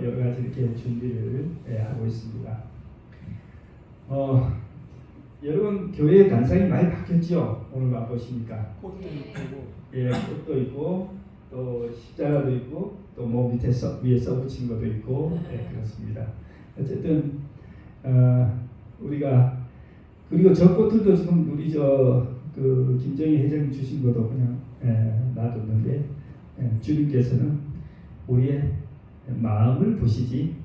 여러 가지 이렇게 준비를 하고 있습니다. 여러분 교회 단상이 많이 바뀌었죠? 오늘 와 보시니까 꽃도 있고, 예, 꽃도 있고 또 십자가도 있고 또 뭐 밑에 위에 써붙인 것도 있고 그렇습니다. 어쨌든 우리가 그리고 저 꽃들도 지금 우리 그 김정희 회장님 주신 것도 그냥 놔뒀는데 주님께서는 우리의 마음을 보시지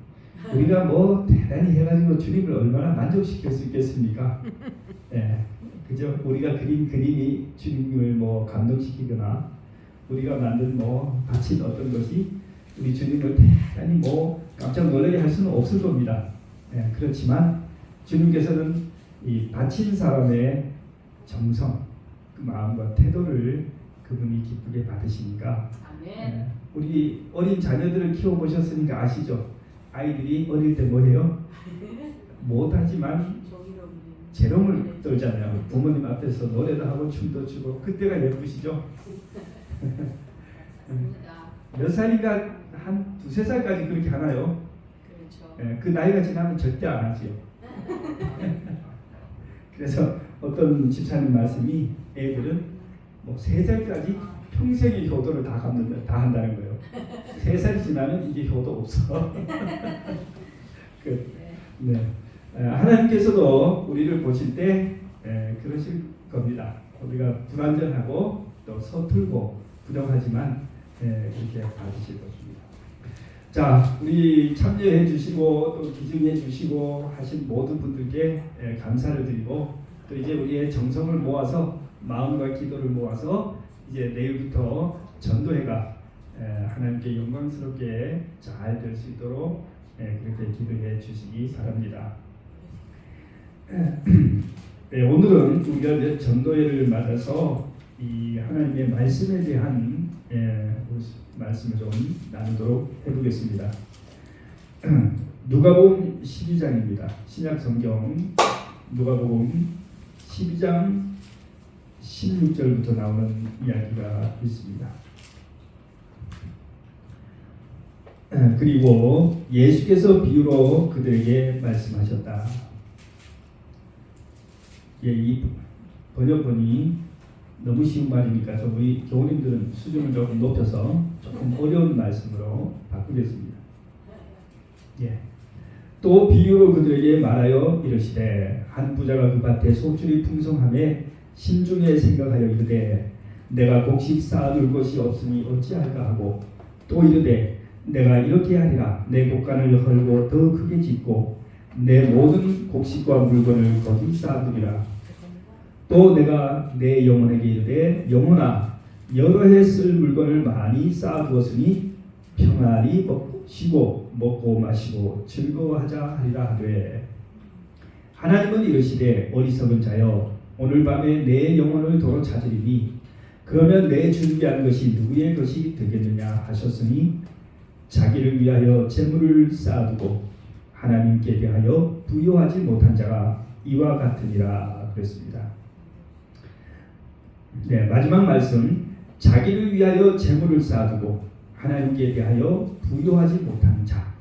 우리가 뭐 대단히 해가지고 주님을 얼마나 만족시킬 수 있겠습니까? 그죠? 우리가 그린 그림이 주님을 뭐 감동시키거나 우리가 만든 뭐 바친 어떤 것이 우리 주님을 대단히 뭐 깜짝 놀라게 할 수는 없을 겁니다. 그렇지만 주님께서는 이 바친 사람의 정성, 그 마음과 태도를 그분이 기쁘게 받으시니까 우리 어린 자녀들을 키워보셨으니까 아시죠? 아이들이 어릴 때 뭐해요? 못하지만 재롱을 떨잖아요. 부모님 앞에서 노래도 하고 춤도 추고 그때가 예쁘시죠? 몇 살인가 한 두세 살까지 그렇게 하나요? 그렇죠. 그 나이가 지나면 절대 안 하지요. 그래서 어떤 집사님 말씀이 애들은 뭐 3살까지 평생의 효도를 다 한다는 거예요. 3살이 지나면 이제 효도 없어. 하나님께서도 우리를 보실 때 그러실 겁니다. 우리가 불완전하고 또 서툴고 부정하지만 그렇게 봐주실 것입니다. 자, 우리 참여해 주시고 또 기증해 주시고 하신 모든 분들께 감사를 드리고 또 이제 우리의 정성을 모아서 마음과 기도를 모아서 이제 내일부터 전도회가 하나님께 영광스럽게 잘 될 수 있도록 그렇게 기도해 주시기 바랍니다. 오늘은 우리가 전도회를 맞아서 이 하나님의 말씀에 대한 말씀을 좀 나누도록 해보겠습니다. 누가복음 12장입니다. 신약 성경 누가복음 12장 16절부터 나오는 이야기가 있습니다. 그리고 예수께서 비유로 그들에게 말씀하셨다. 이 번역본이 너무 쉬운 말이니까 우리 교우님들은 수준을 조금 높여서 조금 어려운 말씀으로 바꾸겠습니다. 또 비유로 그들에게 말하여 이르시되 한 부자가 그 밭에 속줄이 풍성함에 심중에 생각하여 이르되 내가 곡식 쌓아둘 것이 없으니 어찌할까 하고 또 이르되 내가 이렇게 하리라 내 곡간을 헐고 더 크게 짓고 내 모든 곡식과 물건을 거기 쌓아두리라. 또 내가 내 영혼에게 이르되 영혼아 여러 해 쓸 물건을 많이 쌓아두었으니 평안히 쉬고 먹고 마시고 즐거워하자 하리라 하되 하나님은 이르시되 어리석은 자여 오늘 밤에 내 영혼을 도로 찾으리니 그러면 내 준비한 것이 누구의 것이 되겠느냐 하셨으니 자기를 위하여 재물을 쌓아두고 하나님께 대하여 부요하지 못한 자가 이와 같으니라 그랬습니다. 마지막 말씀 자기를 위하여 재물을 쌓아두고 하나님께 대하여 부요하지 못한 자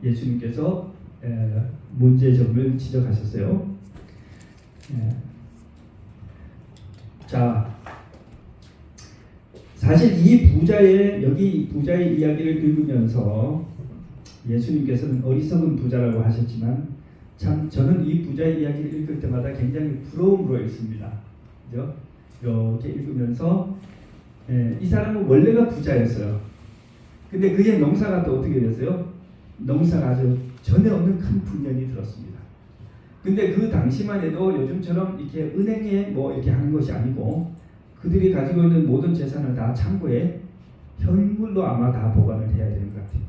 예수님께서 문제점을 지적하셨어요. 자, 사실 이 여기 부자의 이야기를 읽으면서 예수님께서는 어리석은 부자라고 하셨지만 참 저는 이 부자의 이야기를 읽을 때마다 굉장히 부러움으로 읽습니다. 그죠? 이렇게 읽으면서 이 사람은 원래가 부자였어요. 근데 그의 농사가 또 어떻게 됐어요? 농사가 아주 전에 없는 큰 풍년이 들었습니다. 근데 그 당시만 해도 요즘처럼 이렇게 은행에 뭐 이렇게 하는 것이 아니고 그들이 가지고 있는 모든 재산을 다 창고에 현물로 아마 다 보관을 해야 되는 것 같아요.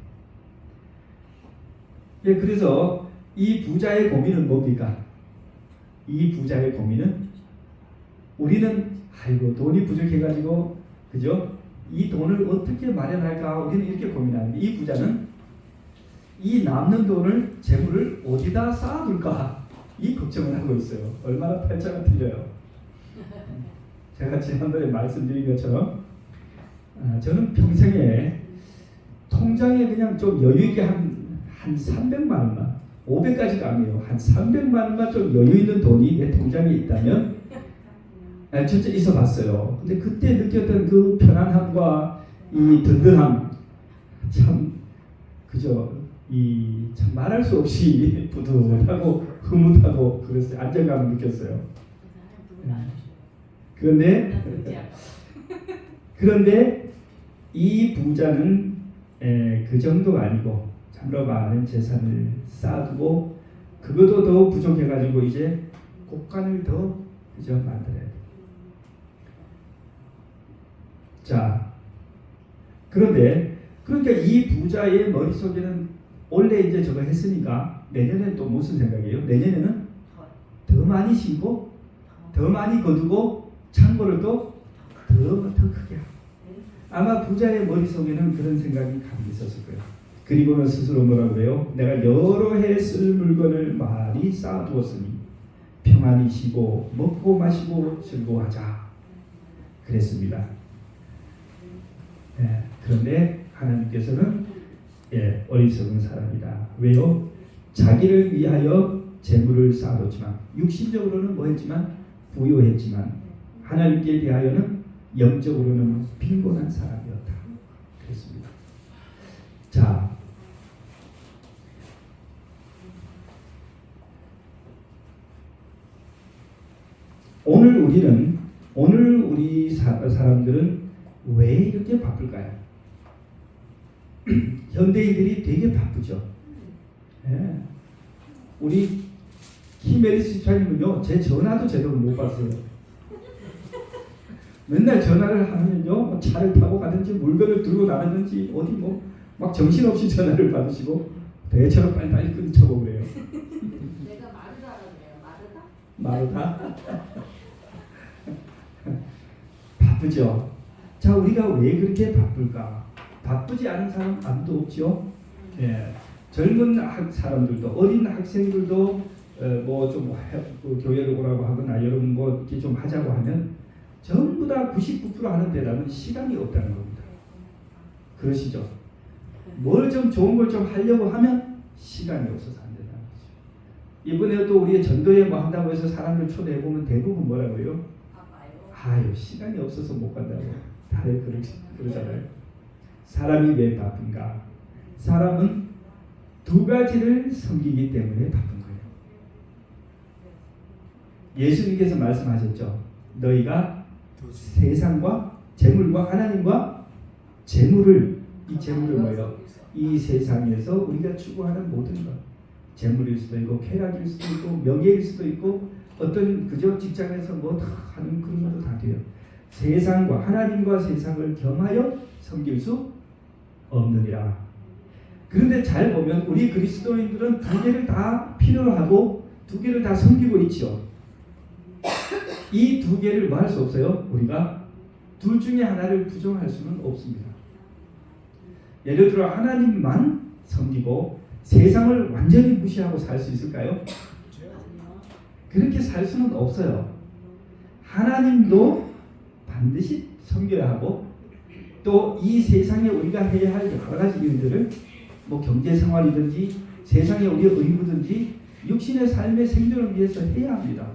그래서 이 부자의 고민은 뭡니까? 이 부자의 고민은 우리는 아이고 돈이 부족해가지고 그죠? 이 돈을 어떻게 마련할까 우리는 이렇게 고민하는데 이 부자는 이 남는 돈을 재물을 어디다 쌓아둘까 이 걱정을 하고 있어요. 얼마나 팔자가 틀려요. 제가 지난번에 말씀드린 것처럼 저는 평생에 통장에 그냥 좀 여유 있게 한 한 300만 원만, 500까지도 아니에요. 한 300만 원만 좀 여유 있는 돈이 내 통장에 있다면 진짜 있어 봤어요. 근데 그때 느꼈던 그 편안함과 이 든든함, 참 그저 이 참 말할 수 없이 뿌듯하고 흐뭇하고 그랬어요. 안정감을 느꼈어요. 그런데 이 부자는 그 정도가 아니고 참으로 많은 재산을 쌓아두고 그것도 더 부족해가지고 이제 곡간을 더 그저 만들어야 돼. 자, 그런데 그러니까 이 부자의 머릿속에는 원래 이제 저거 했으니까 내년엔 또 무슨 생각이에요? 내년에는 더 많이 심고 더 많이 거두고 창고를 또 더 크게 하고. 아마 부자의 머릿속에는 그런 생각이 가득 있었을 거예요. 그리고는 스스로 뭐라고 그래요? 내가 여러 해 쓸 물건을 많이 쌓아두었으니 평안히 쉬고 먹고 마시고 즐거워하자 그랬습니다. 그런데 하나님께서는 어리석은 사람이다. 왜요? 자기를 위하여 재물을 쌓아뒀지만 육신적으로는 뭐 했지만 부유했지만 하나님께 대하여는 영적으로는 빈곤한 사람이었다. 그랬습니다. 자, 오늘 우리 사람들은 왜 이렇게 바쁠까요? 현대인들이 되게 바쁘죠. 우리 키메리스 집사님은요, 제 전화도 제대로 못 받어요. 맨날 전화를 하면요, 차를 타고 가든지 물건을 들고 나가든지 어디 막 정신없이 전화를 받으시고 대처럼 빨리빨리 끊쳐보고 그래요. 내가 마르다라고 그래요. 마르다? 바쁘죠. 자, 우리가 왜 그렇게 바쁠까? 바쁘지 않은 사람 아무도 없죠. 젊은 사람들도 어린 학생들도 좀 교회를 오라고 하거나 여러분 이렇게 좀 하자고 하면 전부 다 99% 하는 데라면 시간이 없다는 겁니다. 그러시죠? 뭘 좀 좋은 걸 좀 하려고 하면 시간이 없어서 안 된다는 거죠. 이번에 또 우리 전도회 한다고 해서 사람들 초대해 보면 대부분 뭐라고 해요? 아유, 시간이 없어서 못 간다고. 다들 그러잖아요. 사람이 왜 바쁜가? 사람은 두 가지를 섬기기 때문에 바쁜 거예요. 예수님께서 말씀하셨죠. 너희가 세상과 재물과 하나님과 재물을, 이 재물을 뭐예요? 이 세상에서 우리가 추구하는 모든 것, 재물일 수도 있고 쾌락일 수도 있고 명예일 수도 있고 어떤 그저 직장에서 다 하는 그런 것도 다 돼요. 세상과 하나님과 세상을 겸하여 섬길 수 없느니라. 그런데 잘 보면 우리 그리스도인들은 두 개를 다 필요로 하고 두 개를 다 섬기고 있죠. 이 두 개를 뭐 할 수 없어요? 우리가 둘 중에 하나를 부정할 수는 없습니다. 예를 들어 하나님만 섬기고 세상을 완전히 무시하고 살 수 있을까요? 그렇게 살 수는 없어요. 하나님도 반드시 섬겨야 하고 또 이 세상에 우리가 해야 할 여러 가지 일들을 경제 생활이든지 세상에 우리의 의무든지 육신의 삶의 생존을 위해서 해야 합니다.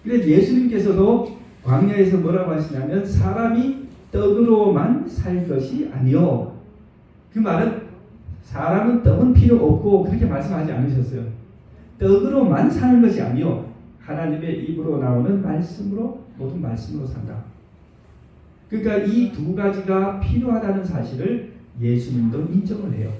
그래서 예수님께서도 광야에서 뭐라고 하시냐면 사람이 떡으로만 살 것이 아니요. 그 말은 사람은 떡은 필요 없고 그렇게 말씀하지 않으셨어요. 떡으로만 사는 것이 아니요. 하나님의 입으로 나오는 말씀으로 모든 말씀으로 산다. 그러니까 이 두 가지가 필요하다는 사실을 예수님도 인정을 해요.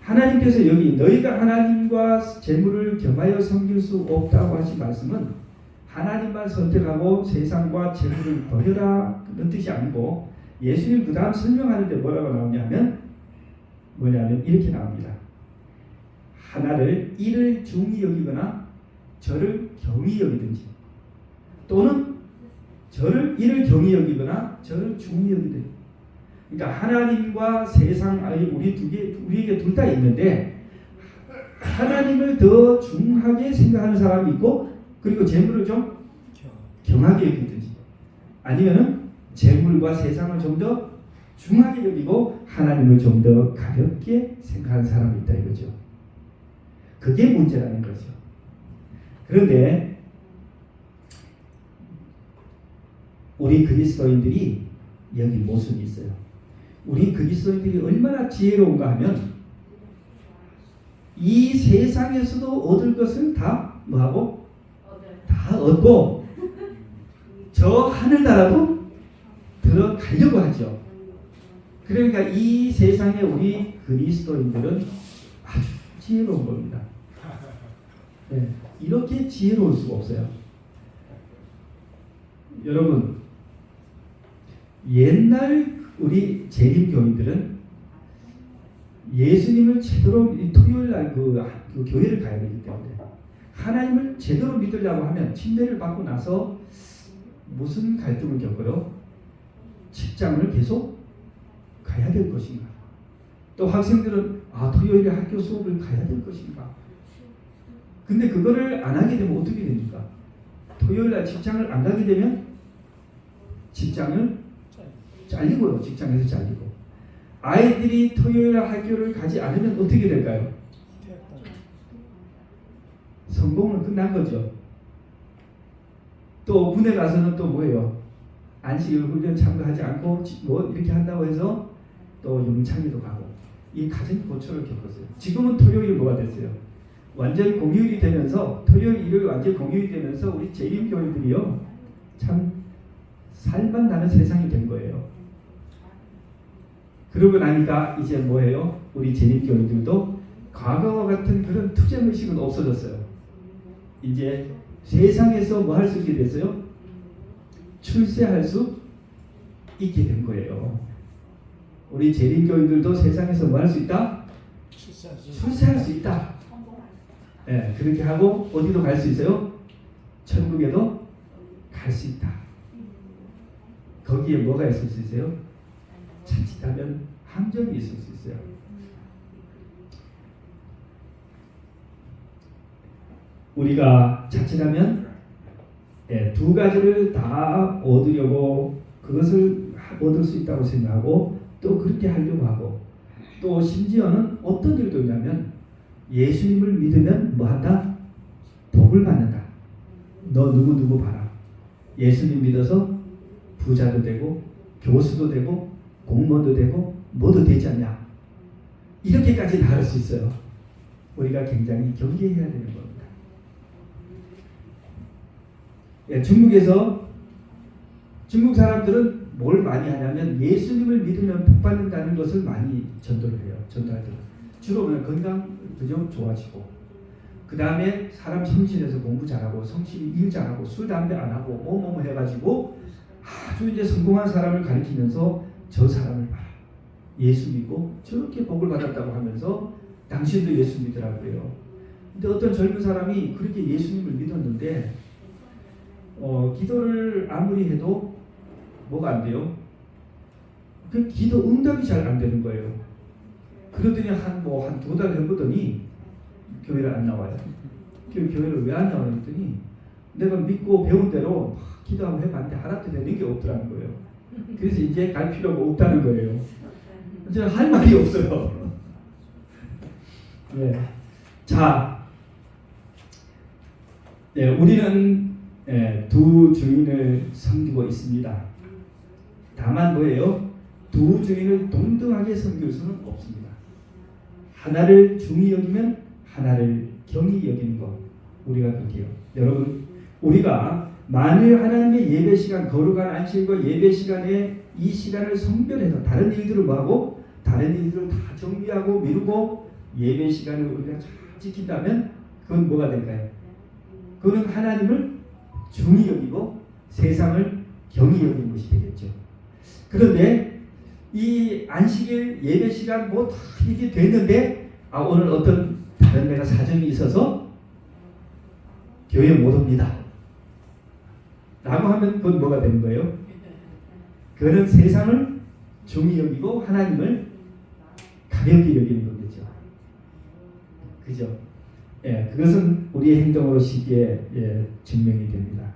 하나님께서 여기 너희가 하나님과 재물을 겸하여 섬길 수 없다고 하신 말씀은 하나님만 선택하고 세상과 재물을 버려라 그런 뜻이 아니고 예수님 그 다음 설명하는데 뭐라고 나오냐면 이렇게 나옵니다. 하나를 이를 중히 여기거나 저를 경히 여기든지 또는 저를 이를 경히 여기거나 저를 중히 여기든지. 그러니까 하나님과 세상 우리에게 둘 다 있는데 하나님을 더 중하게 생각하는 사람이 있고 그리고 재물을 좀 경하게 여기든지 아니면은 재물과 세상을 좀 더 중하게 여기고 하나님을 좀 더 가볍게 생각하는 사람이 있다 이거죠. 그게 문제라는 거죠. 그런데 우리 그리스도인들이 여기 모습이 있어요. 우리 그리스도인들이 얼마나 지혜로운가 하면 이 세상에서도 얻을 것을 다 뭐하고? 다 얻고 저 하늘나라도 들어가려고 하죠. 그러니까 이 세상에 우리 그리스도인들은 아주 지혜로운 겁니다. 네, 이렇게 지혜로울 수가 없어요. 여러분, 옛날 우리 재림교인들은 예수님을 제대로 토요일날 그 교회를 가야 되기 때문에 하나님을 제대로 믿으려고 하면 침례를 받고 나서 무슨 갈등을 겪어요? 직장을 계속 가야 될 것인가? 또 학생들은 토요일에 학교 수업을 가야 될 것인가? 근데 그거를 안 하게 되면 어떻게 됩니까? 토요일날 직장을 안 가게 되면 직장을 잘리고요. 직장에서 잘리고. 아이들이 토요일날 학교를 가지 않으면 어떻게 될까요? 성공은 끝난 거죠. 또 군에 가서는 또 뭐예요? 안식일 훈련 참가하지 않고 뭐 이렇게 한다고 해서 또 영창에도 가고 이 가진 고초를 겪었어요. 지금은 토요일이 뭐가 됐어요? 완전히 공휴일이 되면서 토요일, 일요일 완전히 공휴일이 되면서 우리 재림교회들이요 참 살만 나는 세상이 된 거예요. 그러고 나니까 이제 뭐예요? 우리 재림교회들도 과거와 같은 그런 투쟁의식은 없어졌어요. 이제 세상에서 뭐 할 수 있게 됐어요? 출세할 수 있게 된 거예요. 우리 재림교인들도 세상에서 뭐 할 수 있다? 출세할 수 있다. 네, 그렇게 하고 어디로 갈 수 있어요? 천국에도 갈 수 있다. 거기에 뭐가 있을 수 있어요? 자칫하면 함정이 있을 수 있어요. 우리가 자칫하면 두 가지를 다 얻으려고 그것을 얻을 수 있다고 생각하고 또 그렇게 하려고 하고 또 심지어는 어떤 일도 있냐면 예수님을 믿으면 뭐한다? 복을 받는다. 너 누구 봐라. 예수님 믿어서 부자도 되고 교수도 되고 공무원도 되고 뭐도 되지 않냐. 이렇게까지 다 할 수 있어요. 우리가 굉장히 경계해야 되는 겁니다. 중국에서 중국 사람들은 뭘 많이 하냐면 예수님을 믿으면 복 받는다는 것을 많이 전도를 해요. 전도하더라고요. 주로 건강 그죠? 좋아지고 그 다음에 사람 성실해서 공부 잘하고 성실히 일 잘하고 술 담배 안 하고 뭐뭐 해가지고 아주 이제 성공한 사람을 가리키면서 저 사람을 봐라. 예수 믿고 저렇게 복을 받았다고 하면서 당신도 예수 믿으라고요. 근데 어떤 젊은 사람이 그렇게 예수님을 믿었는데 기도를 아무리 해도 뭐가 안 돼요? 그 기도 응답이 잘 안 되는 거예요. 그러더니 한 두 달 해보더니 교회를 안 나와요. 교회를 왜 안 나와요? 했더니 내가 믿고 배운 대로 기도하고 해봤는데 하나도 되는 게 없더라는 거예요. 그래서 이제 갈 필요가 없다는 거예요. 이제 할 말이 없어요. 네. 자, 네, 우리는 두 주인을 섬기고 있습니다. 다만 뭐예요? 두 주인을 동등하게 섬길 수는 없습니다. 하나를 중히 여기면 하나를 경히 여기는 것. 우리가 그렇게요. 여러분, 우리가 만일 하나님의 예배 시간, 거룩한 안식일과 예배 시간에 이 시간을 성별해서 다른 일들을 뭐하고 다른 일들을 다 정리하고 미루고 예배 시간을 우리가 잘 지킨다면 그건 뭐가 될까요? 그건 하나님을 중히 여기고 세상을 경히 여기는 것이 되겠죠. 그런데 이 안식일 예배 시간 뭐 다 이게 됐는데 오늘 어떤 다른 데가 사정이 있어서 교회 못 옵니다. 라고 하면 그건 뭐가 되는 거예요? 그거는 세상을 중히 여기고 하나님을 가볍게 여기는 거겠죠. 그죠? 그것은 우리의 행동으로 쉽게 증명이 됩니다.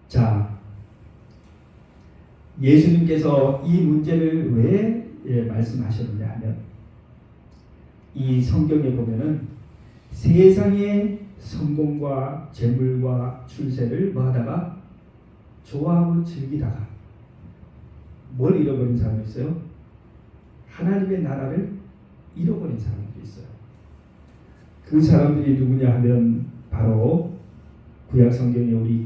자, 예수님께서 이 문제를 왜 말씀하셨느냐 하면 이 성경에 보면은 세상의 성공과 재물과 출세를 뭐하다가 좋아하고 즐기다가 뭘 잃어버린 사람이 있어요? 하나님의 나라를 잃어버린 사람들이 있어요. 그 사람들이 누구냐 하면 바로 구약 성경에 우리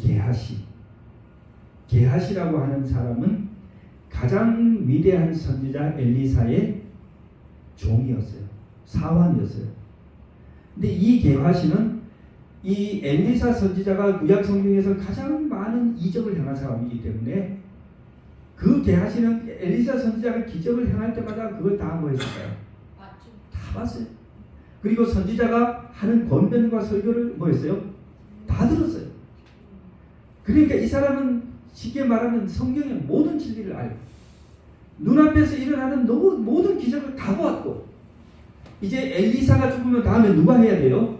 게하시라고 하는 사람은 가장 위대한 선지자 엘리사의 종이었어요. 사환이었어요. 근데 이 게하시는 이 엘리사 선지자가 구약 성경에서 가장 많은 이적을 행한 사람이기 때문에 그 게하시는 엘리사 선지자가 기적을 행할 때마다 그걸 다 뭐 했을까요? 다 봤어요. 그리고 선지자가 하는 권면과 설교를 뭐 했어요? 다 들었어요. 그러니까 이 사람은 쉽게 말하면 성경의 모든 진리를 알고 눈앞에서 일어나는 모든 기적을 다 보았고 이제 엘리사가 죽으면 다음에 누가 해야 돼요?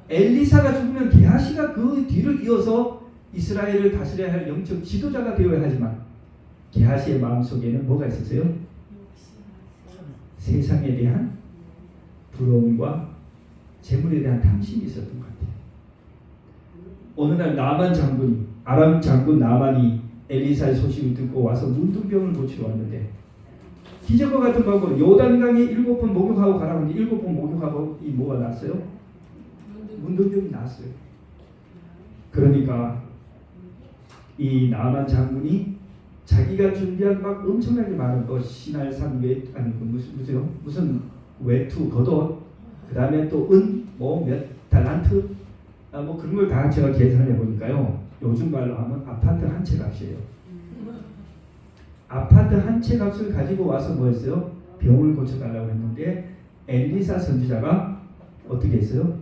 엘리사가 죽으면 게하시가 그 뒤를 이어서 이스라엘을 다스려야 할 영적 지도자가 되어야 하지만 게하시의 마음속에는 뭐가 있었어요? 세상에 대한 부러움과 재물에 대한 탐심이 있었던 것 같아요. 어느 날 나만 장군이 아람 장군 나만이 엘리사의 소식을 듣고 와서 문둥병을 고치러 왔는데 기적과 같은 거고 요단강에 7번 목욕하고 가라고 하는데 7번 목욕하고 이 뭐가 났어요? 문둥병이 났어요. 그러니까 이 나만 장군이 자기가 준비한 막 엄청나게 많은 거 신할산 무슨 외투 겉옷 그 다음에 또 은 뭐 몇 달란트 뭐 그런 걸 다 제가 계산해 보니까요 요즘 말로 하면 아파트 한 채 값이에요. 아파트 한 채 값을 가지고 와서 뭐 했어요? 병을 고쳐달라고 했는데 엘리사 선지자가 어떻게 했어요?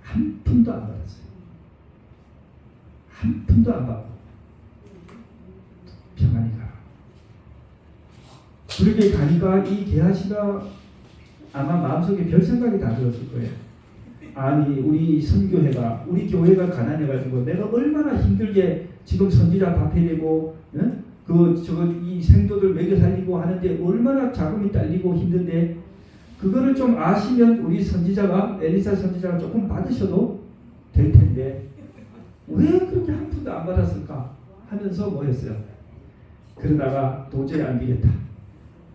한 푼도 안 받았어요. 한 푼도 안 받고 평안히 가라. 그렇게 가니까 이 게하시가 아마 마음속에 별 생각이 다 들었을 거예요. 아니 우리 선교회가 우리 교회가 가난해가지고 내가 얼마나 힘들게 지금 선지자 밥 해내고 이 생도들 먹여 살리고 하는데 얼마나 자금이 딸리고 힘든데 그거를 좀 아시면 우리 선지자가 엘리사 선지자가 조금 받으셔도 될 텐데 왜 그렇게 한 푼도 안 받았을까 하면서 뭐 했어요? 그러다가 도저히 안 되겠다.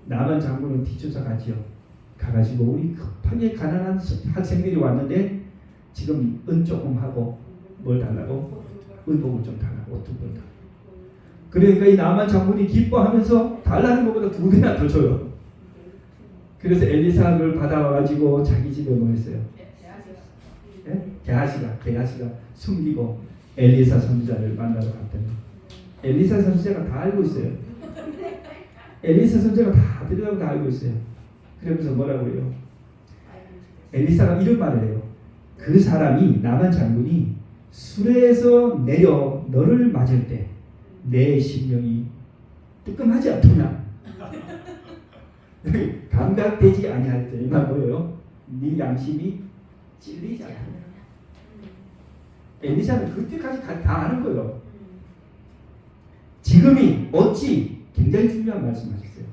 나만 장군은 뒤쫓아가지요. 가가지고 우리 급하게 가난한 학생들이 왔는데 지금 은 조금 하고 뭘 달라고? 의복을 좀 달라고 옷 좀 달라고. 그러니까 이 나만 장군이 기뻐하면서 달라는 것보다 2배나 더 줘요. 그래서 엘리사를 받아와가지고 자기 집에 뭐 했어요? 게하시가 숨기고 엘리사 선지자를 만나러 갔더니 엘리사 선지자가 다 알고 있어요. 엘리사 선지자가 다 들으라고 다 알고 있어요. 그러면서 뭐라고 해요? 엘리사가 이런 말을 해요. 그 사람이 나만 장군이 수레에서 내려 너를 맞을 때 내 심령이 뜨끔하지 않더냐? 감각되지 아니할 때 이 말 뭐예요? 네 양심이 찔리지 않더냐? 엘리사는 그때까지 다 아는 거예요. 지금이 어찌 굉장히 중요한 말씀하셨어요.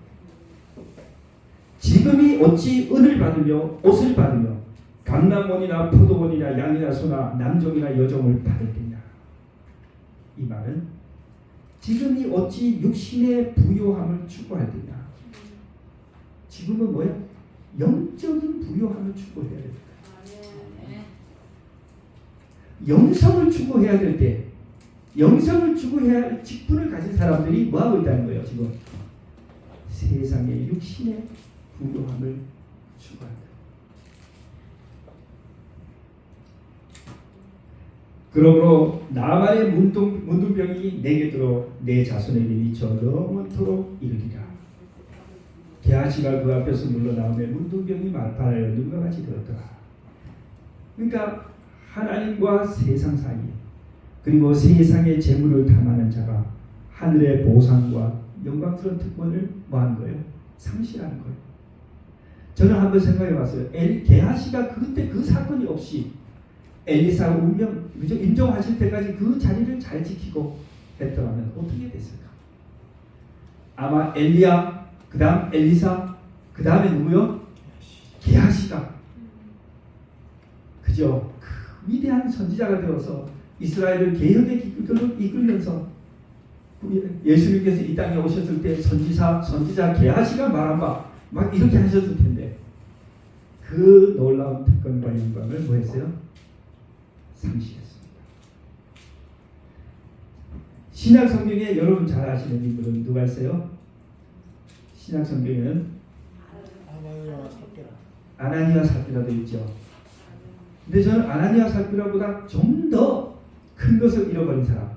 지금이 어찌 은을 받으며 옷을 받으며 감람원이나 포도원이나 양이나 소나 남종이나 여종을 받을 때냐. 이 말은 지금이 어찌 육신의 부요함을 추구할 때냐. 지금은 뭐야? 영적인 부요함을 추구해야 됩니다. 영성을 추구해야 될 때 영성을 추구해야 할 직분을 가진 사람들이 뭐하고 있다는 거예요. 지금 세상의 육신의 부요함을 추구한다. 그러므로 나만의 문둥병이 내게 들어 내 자손에게 미쳐 영원토록 이르리라. 게하시가 그 앞에서 물러나오며 문둥병이 말파하여 눈과 같이 되었더라. 그러니까 하나님과 세상 사이 그리고 세상의 재물을 탐하는 자가 하늘의 보상과 영광스러운 특권을 뭐하는 거예요? 상실하는 거예요. 저는 한번 생각해 봤어요. 게하시가 그때 그 사건이 없이 엘리사 운명 인정하실 때까지 그 자리를 잘 지키고 했더라면 어떻게 됐을까? 아마 엘리야, 그 다음 엘리사, 그 다음에 누구요? 게하시가. 그죠? 그 위대한 선지자가 되어서 이스라엘을 개혁에 이끌면서 예수님께서 이 땅에 오셨을 때 선지자 게하시가 말한 바 막 이렇게 하셨을 텐데 그 놀라운 특권과 영광을 뭐 했어요? 상실했습니다. 신약 성경에 여러분 잘 아시는 인물은 누가 있어요? 신약 성경에는 아나니아 삽비라도 있죠. 근데 저는 아나니아 삽비라보다 좀 더 큰 것을 잃어버린 사람.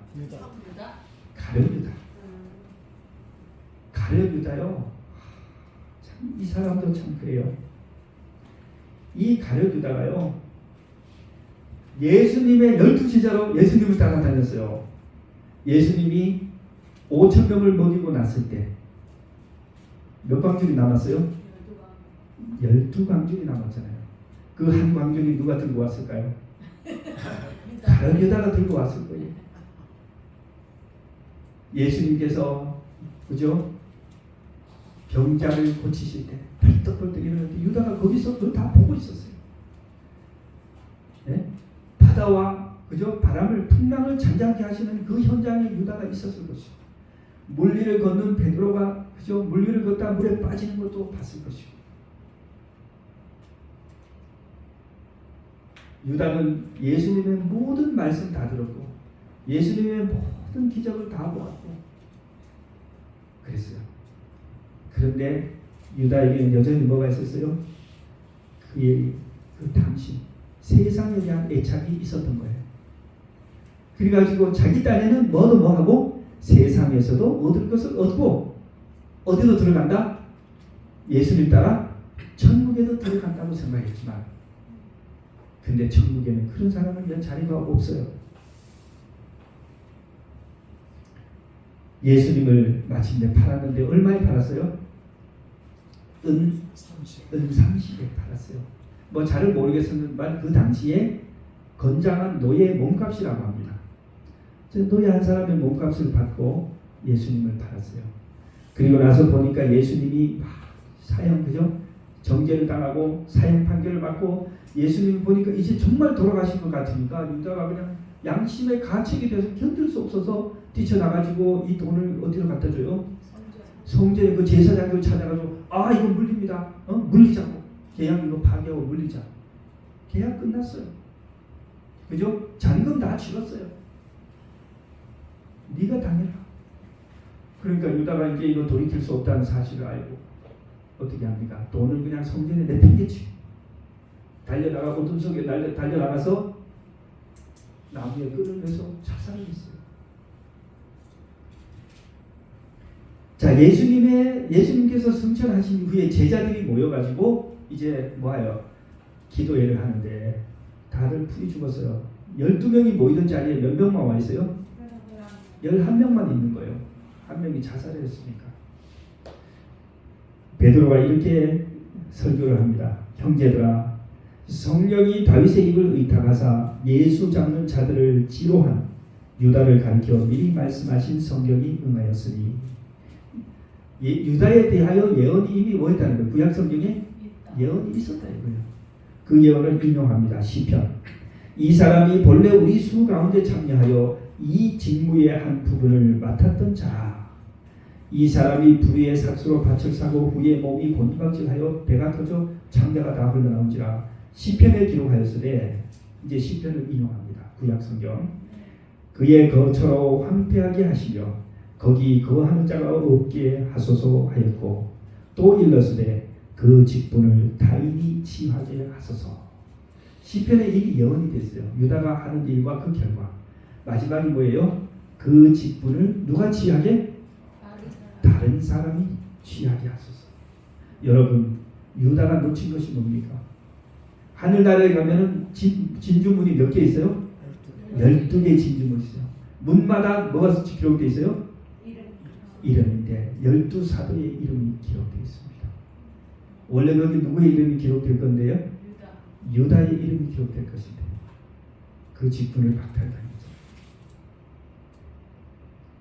가룟 유다요. 참 이 사람도 참 그래요. 이 가룟 유다가요. 예수님의 12제자로 예수님을 따라다녔어요. 예수님이 5,000명을 먹이고 났을 때 몇 광줄이 남았어요? 12광줄이 남았잖아요. 그 한 광줄이 누가 들고 왔을까요? 가룟 유다가 들고 왔을 거예요. 예수님께서 그죠? 병자를 고치실 때 벌떡벌떡 일어났는데 유다가 거기서 그걸 다 보고 있었어요. 네? 바다와 그죠? 바람을 풍랑을 잔잔케 하시는 그 현장에 유다가 있었을 것이고 물 위를 걷는 베드로가 그죠? 물 위를 걷다 물에 빠지는 것도 봤을 것이고 유다는 예수님의 모든 말씀 다 들었고 예수님의 모든 기적을 다 보았고 그랬어요. 그런데 유다에게는 여전히 뭐가 있었어요? 그의 그 탐심, 세상에 대한 애착이 있었던 거예요. 그래가지고 자기 딴에는 뭐하고 세상에서도 얻을 것을 얻고 어디로 들어간다? 예수님 따라 천국에도 들어간다고 생각했지만 근데 천국에는 그런 사람은 자리가 없어요. 예수님을 마침내 팔았는데 얼마에 팔았어요? 은 30에 팔았어요. 뭐 잘은 모르겠지만 그 당시에 건장한 노예 몸값이라고 합니다. 노예 한 사람의 몸값을 받고 예수님을 팔았어요. 그리고 나서 보니까 예수님이 사형 그죠? 정죄를 당하고 사형 판결을 받고 예수님 보니까 이제 정말 돌아가신 것 같으니까 유다가 그냥 양심의 가책이 돼서 견딜 수 없어서 뛰쳐나가지고 이 돈을 어디로 갖다 줘요? 성전에 그 제사장들 찾아가지고 이거 물립니다. 물리자고. 계약 이거 파기하고 물리자. 계약 끝났어요. 그죠? 잔금 다 치렀어요. 네가 당해라. 그러니까 유다가 이제 이거 돌이킬 수 없다는 사실을 알고 어떻게 합니까? 돈을 그냥 성전에 내팽개치고 달려나가 어둠 속에 달려나가서 나무에 끈을 매서 자살을 했어요. 자, 예수님께서 승천하신 후에 제자들이 모여가지고 이제 뭐예요? 기도회를 하는데 다들 풀이 죽었어요. 12명이 모이던 자리에 몇 명만 와 있어요? 11명만 있는 거예요. 한 명이 자살을 했으니까. 베드로가 이렇게 설교를 합니다. 형제들아, 성령이 다윗의 입을 의탁하사 예수 잡는 자들을 지로한 유다를 가리켜 미리 말씀하신 성경이 응하였으니 유다에 대하여 예언이 이미 뭐였다는 거예요? 구약 성경에 예언이 있었다 이거예요. 그 예언을 인용합니다. 시편 이 사람이 본래 우리 수 가운데 참여하여 이 직무의 한 부분을 맡았던 자라. 이 사람이 불의의 삭수로 밭을 사고 후에 몸이 곤두박질하여 배가 터져 창자가 다 흘러나온지라. 시편에 기록하였으되 이제 시편을 인용합니다. 구약 성경 그의 거처로 황폐하게 하시며 거기 거하는 자가 없게 하소서 하였고 또 일렀으되 그 직분을 타인이 취하게 하소서. 시편에 이미 예언이 됐어요. 유다가 하는 일과 그 결과 마지막이 뭐예요? 그 직분을 누가 취하게? 다른 사람이 취하게 하소서. 여러분 유다가 놓친 것이 뭡니까? 하늘나라에 가면은 진주문이 몇 개 있어요? 12개 진주문이 있어요. 문마다 뭐가 기록되어 있어요? 이름인데 12사도의 이름이 기록되어 있습니다. 원래 거기 누구의 이름이 기록될 건데요? 유다의 이름이 기록될 것인데 그 직분을 박탈당했죠.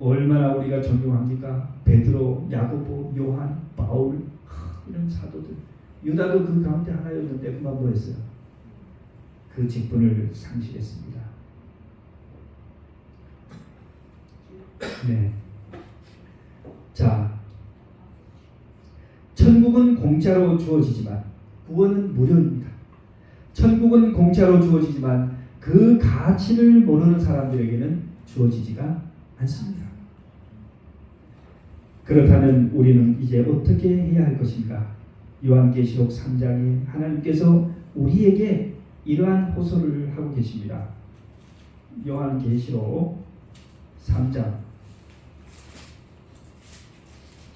얼마나 우리가 존경합니까? 베드로, 야고보, 요한, 바울 이런 사도들. 유다도 그 가운데 하나였는데 그만 뭐했어요? 그 직분을 상실했습니다. 네. 자, 천국은 공짜로 주어지지만 구원은 무료입니다. 천국은 공짜로 주어지지만 그 가치를 모르는 사람들에게는 주어지지가 않습니다. 그렇다면 우리는 이제 어떻게 해야 할 것인가? 요한계시록 3장에 하나님께서 우리에게 이러한 호소를 하고 계십니다. 요한계시록 3장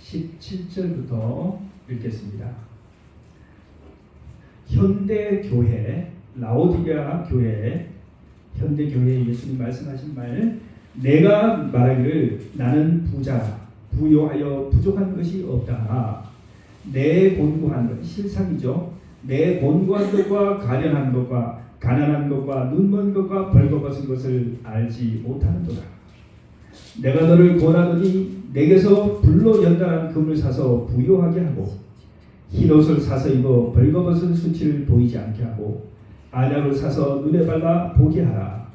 17절부터 읽겠습니다. 현대교회, 라오디게아 교회, 현대교회에 예수님 말씀하신 말, 내가 말하기를 나는 부자라, 부요하여 부족한 것이 없다. 내 곤고한 것, 실상이죠. 내 곤고한 것과 가련한 것과 가난한 것과 눈먼 것과 벌거벗은 것을 알지 못하는도다. 내가 너를 권하더니 내게서 불로 연단한 금을 사서 부요하게 하고 흰옷을 사서 입어 벌거벗은 수치를 보이지 않게 하고 안약을 사서 눈에 발라 보게 하라.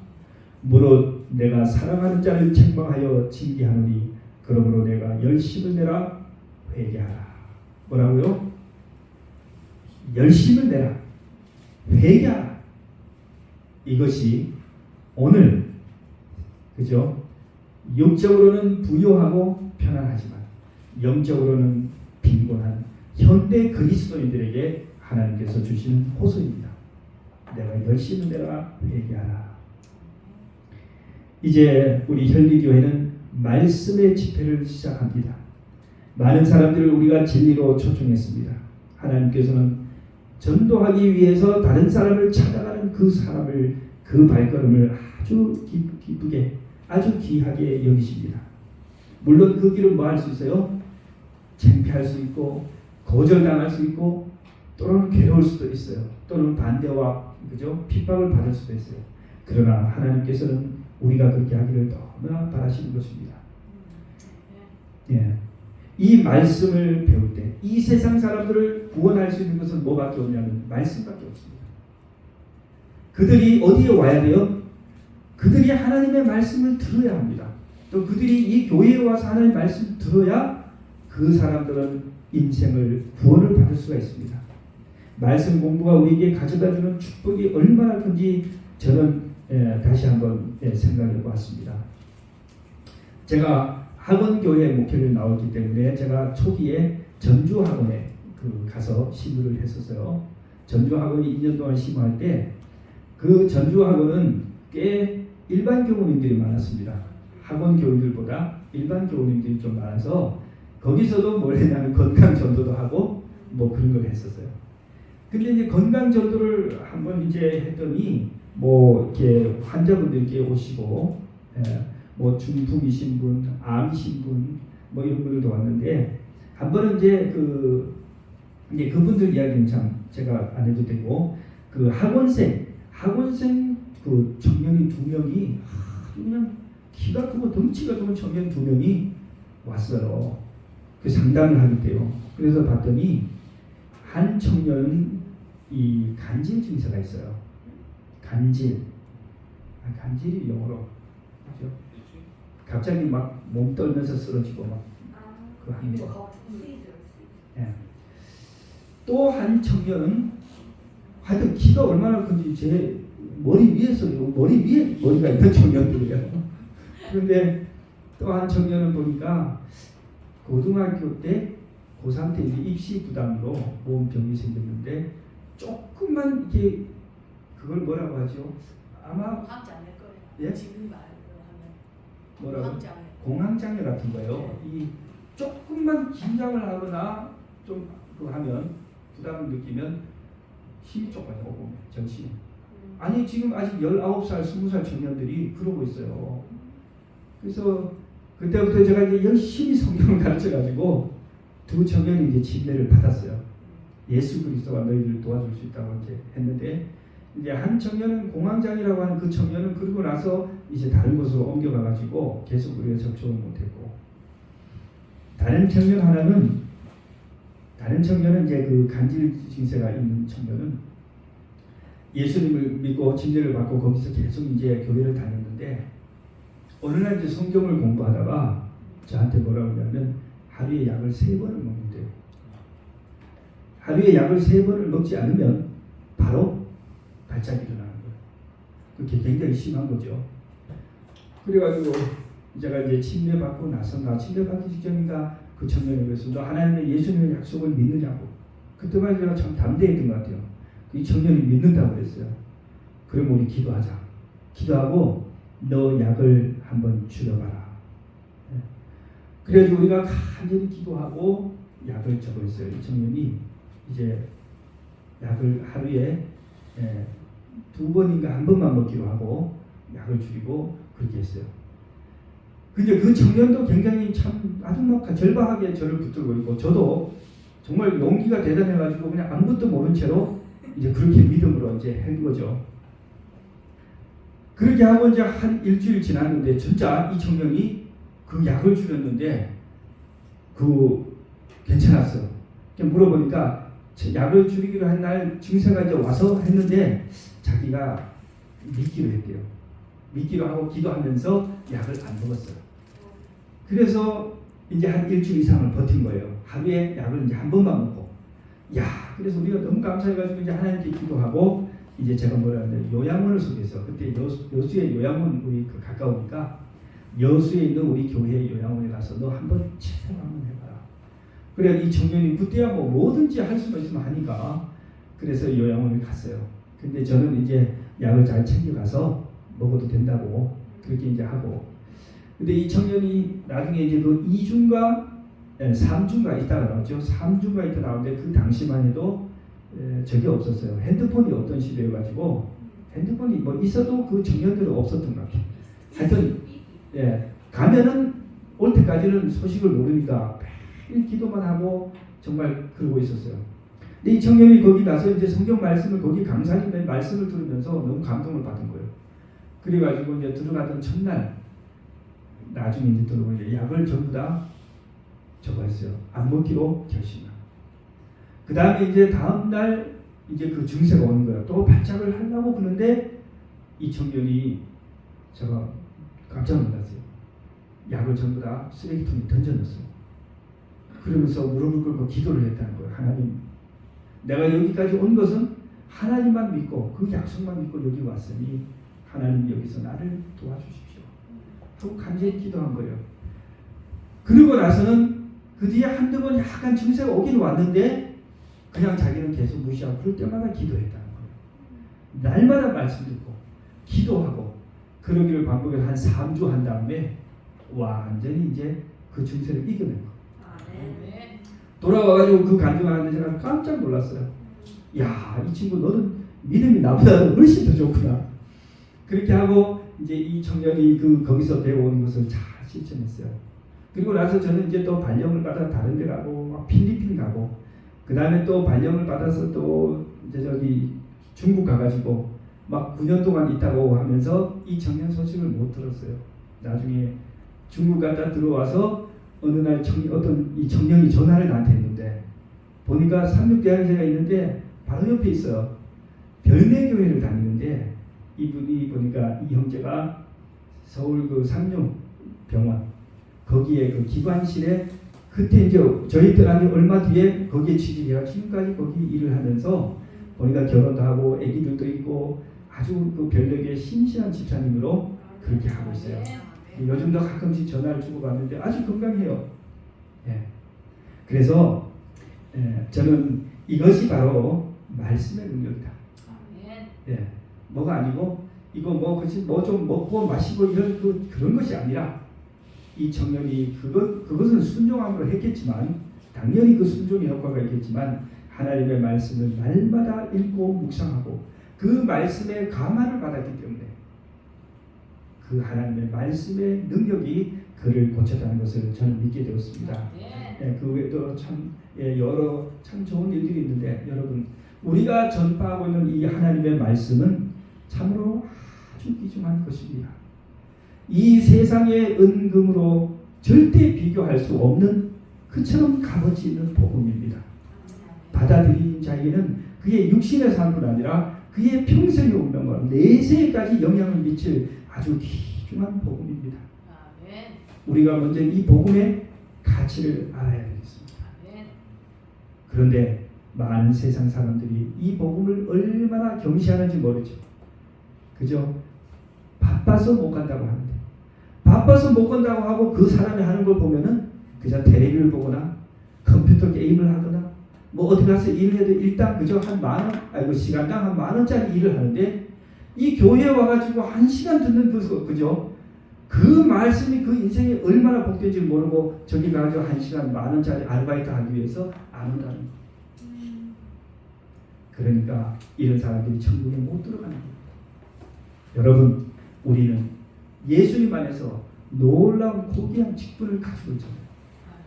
무릇 내가 사랑하는 자를 책망하여 징계하노니 그러므로 내가 열심을 내라 회개하라. 뭐라고요? 열심을 내라 회개하라. 이것이 오늘 그죠? 육적으로는 부유하고 편안하지만 영적으로는 빈곤한 현대 그리스도인들에게 하나님께서 주시는 호소입니다. 내가 열심을 내라 회개하라. 이제 우리 현리교회는 말씀의 집회를 시작합니다. 많은 사람들을 우리가 진리로 초청했습니다. 하나님께서는 전도하기 위해서 다른 사람을 찾아가는 그 사람을, 그 발걸음을 아주 기쁘게, 아주 귀하게 여기십니다. 물론 그 길은 뭐 할 수 있어요? 창피할 수 있고 거절당할 수 있고 또는 괴로울 수도 있어요. 또는 반대와 그죠? 핍박을 받을 수도 있어요. 그러나 하나님께서는 우리가 그렇게 하기를 너무나 바라시는 것입니다. 예. 이 말씀을 배울 때 이 세상 사람들을 구원할 수 있는 것은 뭐밖에 없냐면 말씀밖에 없습니다. 그들이 어디에 와야 돼요? 그들이 하나님의 말씀을 들어야 합니다. 또 그들이 이 교회에 와서 하나님의 말씀을 들어야 그 사람들은 인생을 구원을 받을 수가 있습니다. 말씀 공부가 우리에게 가져다주는 축복이 얼마나 큰지 저는 다시 한번 생각해 보았습니다. 제가 학원교회 목회를 나왔기 때문에 제가 초기에 전주학원에 가서 심의를 했었어요. 전주학원이 2년 동안 심의할 때 그 전주학원은 꽤 일반 교우님들이 많았습니다. 학원 교우들보다 일반 교우님들이 좀 많아서 거기서도 뭘 했냐면 건강 전도도 하고 뭐 그런 걸 했었어요. 근데 이제 건강 전도를 한번 이제 했더니 뭐 이렇게 환자분들께 오시고 뭐 중풍이신 분, 암이신 분, 뭐 이런 분들도 왔는데 한 번은 이제 이제 그분들 이야기는 참 제가 안 해도 되고 그 학원생 그 청년이 2명이 그냥 키가 크고 덩치가 좋은 청년 2명이 왔어요. 그 상담을 하게 돼요. 그래서 봤더니 한 청년은 이 간질 증세가 있어요. 간질이 영어로 그죠? 갑자기 막 몸 떨면서 쓰러지고 막 그 하는 거. 예. 또 한 청년은 하여튼 키가 얼마나 큰지 제 머리 위에서요. 머리 위에 머리가 있는 청년들이에요. 그런데 또 한 청년은 보니까 고등학교 때 고3 때 입시 부담으로 몸병이 생겼는데 조금만 이게 그걸 뭐라고 하죠? 아마 공황장애 거예요. 예? 지금 말로 하면 뭐라고? 공황장애. 공황장애 같은 거예요. 이 조금만 긴장을 하거나 좀 그거 하면 부담을 느끼면 힘이 조금 오고 정신. 아니 지금 아직 19살, 20살 청년들이 그러고 있어요. 그래서 그때부터 제가 이제 열심히 성경을 가르쳐가지고 두 청년이 이제 침례를 받았어요. 예수 그리스도가 너희들을 도와줄 수 있다고 이제 했는데 이제 한 청년은 공황장애라고 하는 그 청년은 그러고 나서 이제 다른 곳으로 옮겨가가지고 계속 우리가 접촉을 못했고, 다른 청년은 이제 그 간질 증세가 있는 청년은 예수님을 믿고 침례를 받고 거기서 계속 이제 교회를 다녔는데, 어느 날 이제 성경을 공부하다가 저한테 뭐라고 하냐면 하루에 약을 3번을 먹는데요. 하루에 약을 3번을 먹지 않으면 바로 발작이 일어나는 거예요. 그게 굉장히 심한 거죠. 그래가지고 제가 이제 침례 받고 나선가, 침례 받기 직전인가 그 청년에 그래서 너 하나님의 예수님의 약속을 믿느냐고. 그때만 제가 참 담대했던 것 같아요. 이 청년이 믿는다고 그랬어요. 그럼 우리 기도하자. 기도하고 너 약을 한번 줄여봐라. 그래가지고 우리가 간절히 기도하고 약을 적었어요. 이 청년이 이제 약을 하루에 2번인가 1번만 먹기로 하고 약을 줄이고 그렇게 했어요. 근데 그 청년도 굉장히 참 아주 막 절박하게 저를 붙들고 있고, 저도 정말 용기가 대단해가지고 그냥 아무것도 모른 채로 이제 그렇게 믿음으로 이제 한 거죠. 그렇게 하고 이제 한 일주일 지났는데 진짜 이 청년이 그 약을 줄였는데 괜찮았어. 물어보니까 약을 줄이기로 한 날 증세가 이제 와서 했는데 자기가 믿기로 했대요. 믿기로 하고 기도하면서 약을 안 먹었어요. 그래서 이제 한 일주일 이상을 버틴 거예요. 하루에 약을 이제 1번만 먹고. 그래서 우리가 너무 감사해가지고 이제 하나님께 기도하고, 이제 제가 뭐라 하냐면 요양원을 소개해서, 그때 여수의 요양원 우리 가까우니까 여수에 있는 우리 교회 요양원에 가서 너 한번 체험 한번 해봐라. 그래 이 청년이 그때야 뭐 뭐든지 할 수가 있으면 하니까 그래서 요양원에 갔어요. 근데 저는 이제 약을 잘 챙겨가서 먹어도 된다고 그렇게 이제 하고, 근데 이 청년이 나중에 이제 그 2주인가 3주인가 있다가 나왔죠. 3주인가 있다 나오는데 그 당시만 해도 저게 없었어요. 핸드폰이 없던 시대여가지고 핸드폰이 뭐 있어도 그 청년들은 없었던 것 같아요. 하여튼 가면은 올 때까지는 소식을 모르니까 매일 기도만 하고 정말 그러고 있었어요. 근데 이 청년이 거기 가서 이제 성경 말씀을, 거기 강사님의 말씀을 들으면서 너무 감동을 받은 거예요. 그래가지고 이제 들어가던 첫날 나중에 이제 들어보니까 약을 전부 다 적었어요. 안 먹기로 결심한. 그 다음에 이제 다음날 이제 그 증세가 오는 거예요. 또 발작을 하려고 그러는데 이 청년이 제가 깜짝 놀랐어요. 약을 전부 다 쓰레기통에 던져놨어요. 그러면서 무릎을 꿇고 기도를 했다는 거예요. 하나님, 내가 여기까지 온 것은 하나님만 믿고 그 약속만 믿고 여기 왔으니 하나님 여기서 나를 도와주십시오 하고 간절히 기도한 거예요. 그러고 나서는 그 뒤에 한두 번 약간 증세가 오긴 왔는데 그냥 자기는 계속 무시하고 그럴 때마다 기도했다는 거예요. 날마다 말씀 듣고 기도하고 그러기를 반복해서 한 3주 한 다음에 완전히 이제 그 증세를 이겨낸 거예요. 돌아와가지고 그 간증을 하는데 제가 깜짝 놀랐어요. 이 친구 너는 믿음이 나보다 훨씬 더 좋구나. 그렇게 하고 이제 이 청년이 거기서 배워온 것을 잘 실천했어요. 그리고 나서 저는 이제 또 발령을 받아 다른 데 가고 막 필리핀 가고, 그 다음에 또 발령을 받아서 또 이제 저기 중국 가가지고 막 9년 동안 있다고 하면서 이 청년 소식을 못 들었어요. 나중에 중국 갔다 들어와서 어느 날 어떤 이 청년이 전화를 나한테 했는데, 보니까 삼육대학교가 있는데 바로 옆에 있어요. 별내교회를 다니는데 이분이 보니까 이 형제가 서울 그 삼육병원 거기에 그 기관실에 그때 이제 저희 들어가니 얼마 뒤에 거기에 취직해서 지금까지 거기 일을 하면서 보니까 결혼도 하고 아기들도 있고 아주 그 별내교회 신실한 집사님으로 그렇게 하고 있어요. 요즘도 가끔씩 전화를 주고 받는데 아주 건강해요. 그래서 저는 이것이 바로 말씀의 능력이다. 뭐가 아니고 이거 뭐 좀 먹고 마시고 이런 그런 것이 아니라, 이 청년이 그것은 순종함으로 했겠지만 당연히 그 순종의 효과가 있겠지만 하나님의 말씀을 날마다 읽고 묵상하고 그 말씀에 감화를 받았기 때문에 그 하나님의 말씀의 능력이 그를 고쳤다는 것을 저는 믿게 되었습니다. 그 외에도 참 여러 참 좋은 일들이 있는데, 여러분 우리가 전파하고 있는 이 하나님의 말씀은 참으로 아주 귀중한 것입니다. 이 세상의 은금으로 절대 비교할 수 없는 그처럼 값어치 있는 복음입니다. 받아들인 자에게는 그의 육신의 삶뿐 아니라 그의 평생의 운명과 내세까지 영향을 미칠 아주 귀중한 복음입니다. 아멘. 우리가 먼저 이 복음의 가치를 알아야 되겠습니다. 아멘. 그런데 많은 세상 사람들이 이 복음을 얼마나 경시하는지 모르죠. 그죠? 바빠서 못 간다고 하는데, 바빠서 못 간다고 하고 그 사람이 하는 걸 보면은 그저 텔레비를 보거나 컴퓨터 게임을 하거나 뭐 어디 가서 일을 해도 일단 그저 한 만 원, 아이고 시간당 한 10,000원짜리 일을 하는데, 이 교회에 와가지고 1시간 듣는 그죠? 그 말씀이 그 인생에 얼마나 복된지 모르고 저기 가가지고 1시간 10,000원짜리 아르바이트 하기 위해서 안 온다는 거. 그러니까 이런 사람들이 천국에 못 들어가는 거예요. 여러분, 우리는 예수님 안에서 놀라운 고귀한 직분을 가지고 있잖아요.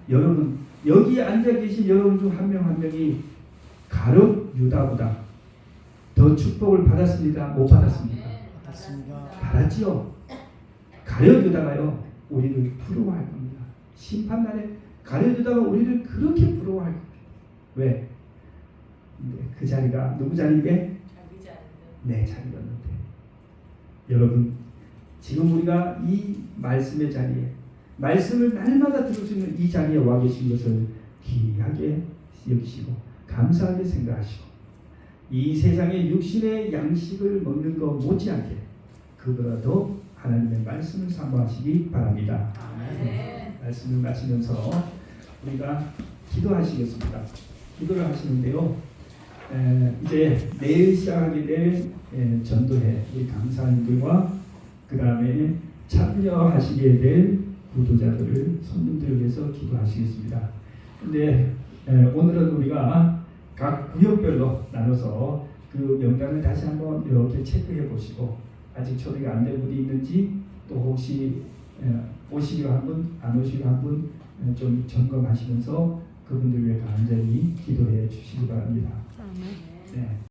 여러분, 여기 앉아 계신 여러분 중 한 명 한 명이 가룟 유다보다 더 축복을 받았습니까? 못 받았습니까? 받았습니다. 받았지요. 가룟 유다가요, 우리를 부러워할 겁니다. 심판날에 가룟 유다가 우리를 그렇게 부러워할 겁니다. 왜? 그 자리가 누구 자리인데? 자기 자리인데. 내 자리였는데. 여러분, 지금 우리가 이 말씀의 자리에, 말씀을 날마다 들을 수 있는 이 자리에 와 계신 것을 귀하게 여기시고 감사하게 생각하시고, 이 세상의 육신의 양식을 먹는 것 못지않게 그보다 더 하나님의 말씀을 사모하시기 바랍니다. 아멘. 말씀을 마치면서 우리가 기도하시겠습니다. 기도를 하시는데요, 이제 내일 시작하게 될 전도회 우리 강사님들과 그 다음에 참여하시게 될 구도자들을 손님들을 위해서 기도하시겠습니다. 근데 오늘은 우리가 각 구역별로 나눠서 그 명단을 다시 한번 이렇게 체크해 보시고, 아직 초대가 안 된 분이 있는지, 또 혹시 오시기로 한 분, 안 오시기로 한 분 좀 점검하시면서 그분들 위해 간절히 기도해 주시기 바랍니다. 네.